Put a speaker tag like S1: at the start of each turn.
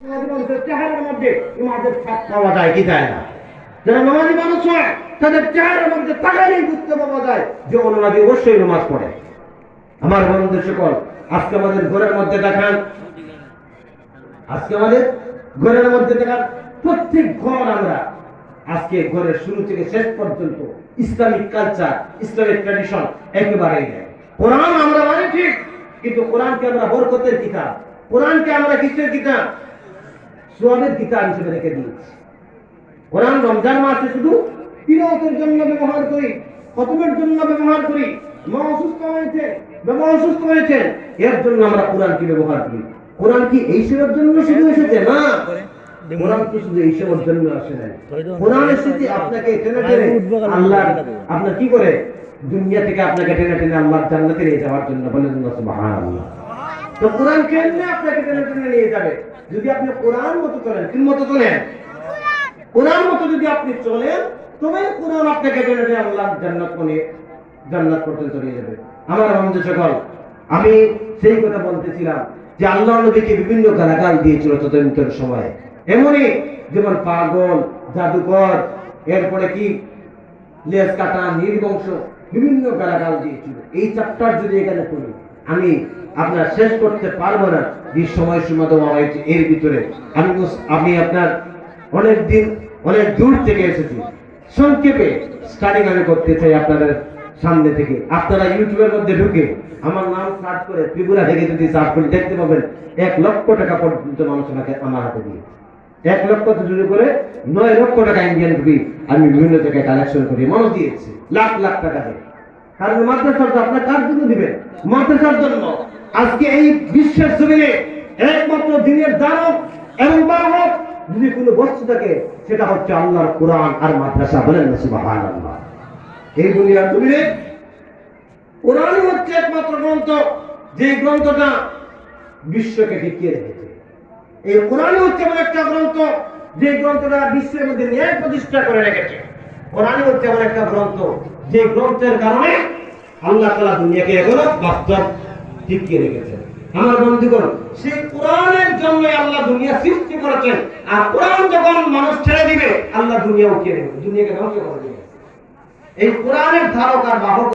S1: চেহারার মধ্যে ইমাদের ছাপ পাওয়া যায় কি যায় না? যারা নামাজি মানুষ হয় তাদের চেহারার মধ্যে তাকালেই বুঝতে পাওয়া যায় যে ওনারা অবশ্যই নামাজ পড়ে। আমার বন্ধু সকল, আজকে আমাদের ঘরের মধ্যে দেখান, প্রত্যেক ঘর আমরা আজকে ঘরের শুরু থেকে শেষ পর্যন্ত ইসলামিক কালচার, ইসলামিক ট্র্যাডিশন একেবারেই নেই। কোরআন আমরা মানে ঠিক, কিন্তু কোরআনকে আমরা বরকতের কিতাব, কোরআনকে আমরা কিসের কিতাব? সওয়াবের কিতাব হিসেবে রেখে দিয়েছি। কোরআন রমজান মাসে শুধু তিলাওয়াতের জন্য ব্যবহার করি, খতমের জন্য ব্যবহার করি, মা অসুস্থ হয়েছে, বাবা অসুস্থ হয়েছে, এর জন্য আমরা কোরআনকে ব্যবহার করি। কোরআন কি এইসবের জন্য শুধু এসেছে? না, কোরআন কি শুধু এইসবের জন্য আসে না। কোরআন এসেছে আপনাকে টেনে টেনে আল্লাহ আপনার কি করে দুনিয়া থেকে আপনাকে টেনে টেনে আল্লাহর জান্নাতে নিয়ে যাওয়ার জন্য। বলেন সুবহানাল্লাহ। তো কোরআন কেমনে আপনাকে টেনে টেনে নিয়ে যাবে? যদি আপনি কোরআন মতো চলেন। কি মতো চলেন? কোরআন মতো যদি আপনি চলেন, তবে কোরআন আপনাকে টেনে টেনে আল্লাহর জান্নাত পর্যন্ত নিয়ে যাবে। আমার বন্ধু সকল, আমি সেই কথা বলতেছিলাম যে আল্লাহ নবীকে বিভিন্ন গালাগাল দিয়েছিল তদন্তের সময়, এমনই যেমন পাগল, জাদুকর, এরপরে কি লেজ কাটা, নির্বংশ, বিভিন্ন গালাগাল দিয়েছিল। এই চ্যাপ্টার যদি এখানে পড়ি আমি আপনার শেষ করতে পারবো না। যে সময় সীমা দেওয়া হয়েছে এর ভিতরে আমি আপনার অনেক দিন অনেক দূর থেকে এসেছি। সংক্ষেপে স্টাডিং আমি করতে চাই আপনাদের সামনে থেকে। আপনারা ইউটিউবের মধ্যে ঢুকে আমার নাম সার্চ করে ত্রিপুরা থেকে যদি সার্চ করে দেখতে পাবেন 1 লক্ষ টাকা পর্যন্ত মানুষ আমাকে আমার হাতে দিয়ে 1 লক্ষ থেকে শুরু করে 9 লক্ষ টাকা ইন্ডিয়ান রুপি আমি বিভিন্ন জায়গায় কালেকশন করে মানুষ দিয়েছি, লাখ লাখ টাকা দিয়ে। কারণ মাদ্রাসার তো আপনার কার জন্য দিবেন? মাদ্রাসার জন্য। আজকে এই বিশ্বের জমিনে একমাত্র দিনের দানব এবং বাহক যদি কোনো বস্তু থাকে সেটা হচ্ছে আল্লাহর কোরআন আর মাদ্রাসা। বলেন না সুবহানাল্লাহ। এই দুনিয়ার জমিনে কোরআনই হচ্ছে একমাত্র গ্রন্থ, যে গ্রন্থটা বিশ্বকে টিকিয়ে রেখেছে। এই কোরআনই হচ্ছে এমন একটা গ্রন্থ যে গ্রন্থটা বিশ্বের মধ্যে ন্যায় প্রতিষ্ঠা করে রেখেছে। কোরআনই হচ্ছে এমন একটা গ্রন্থ যে গ্রন্থের কারণে আল্লাহ তাআলা দুনিয়াকে এখনো বাস্তব টিকিয়ে রেখেছেন। আমার বন্ধুগণ, সেই কোরআনের জন্য আল্লাহ দুনিয়া সৃষ্টি করেছেন। আর কোরআন যখন মানুষ ছেড়ে দিবে, আল্লাহ দুনিয়া উঠিয়ে দেবে, দুনিয়াকে ধ্বংস করে দেবে। এই কোরআনের ধারক আর বাহক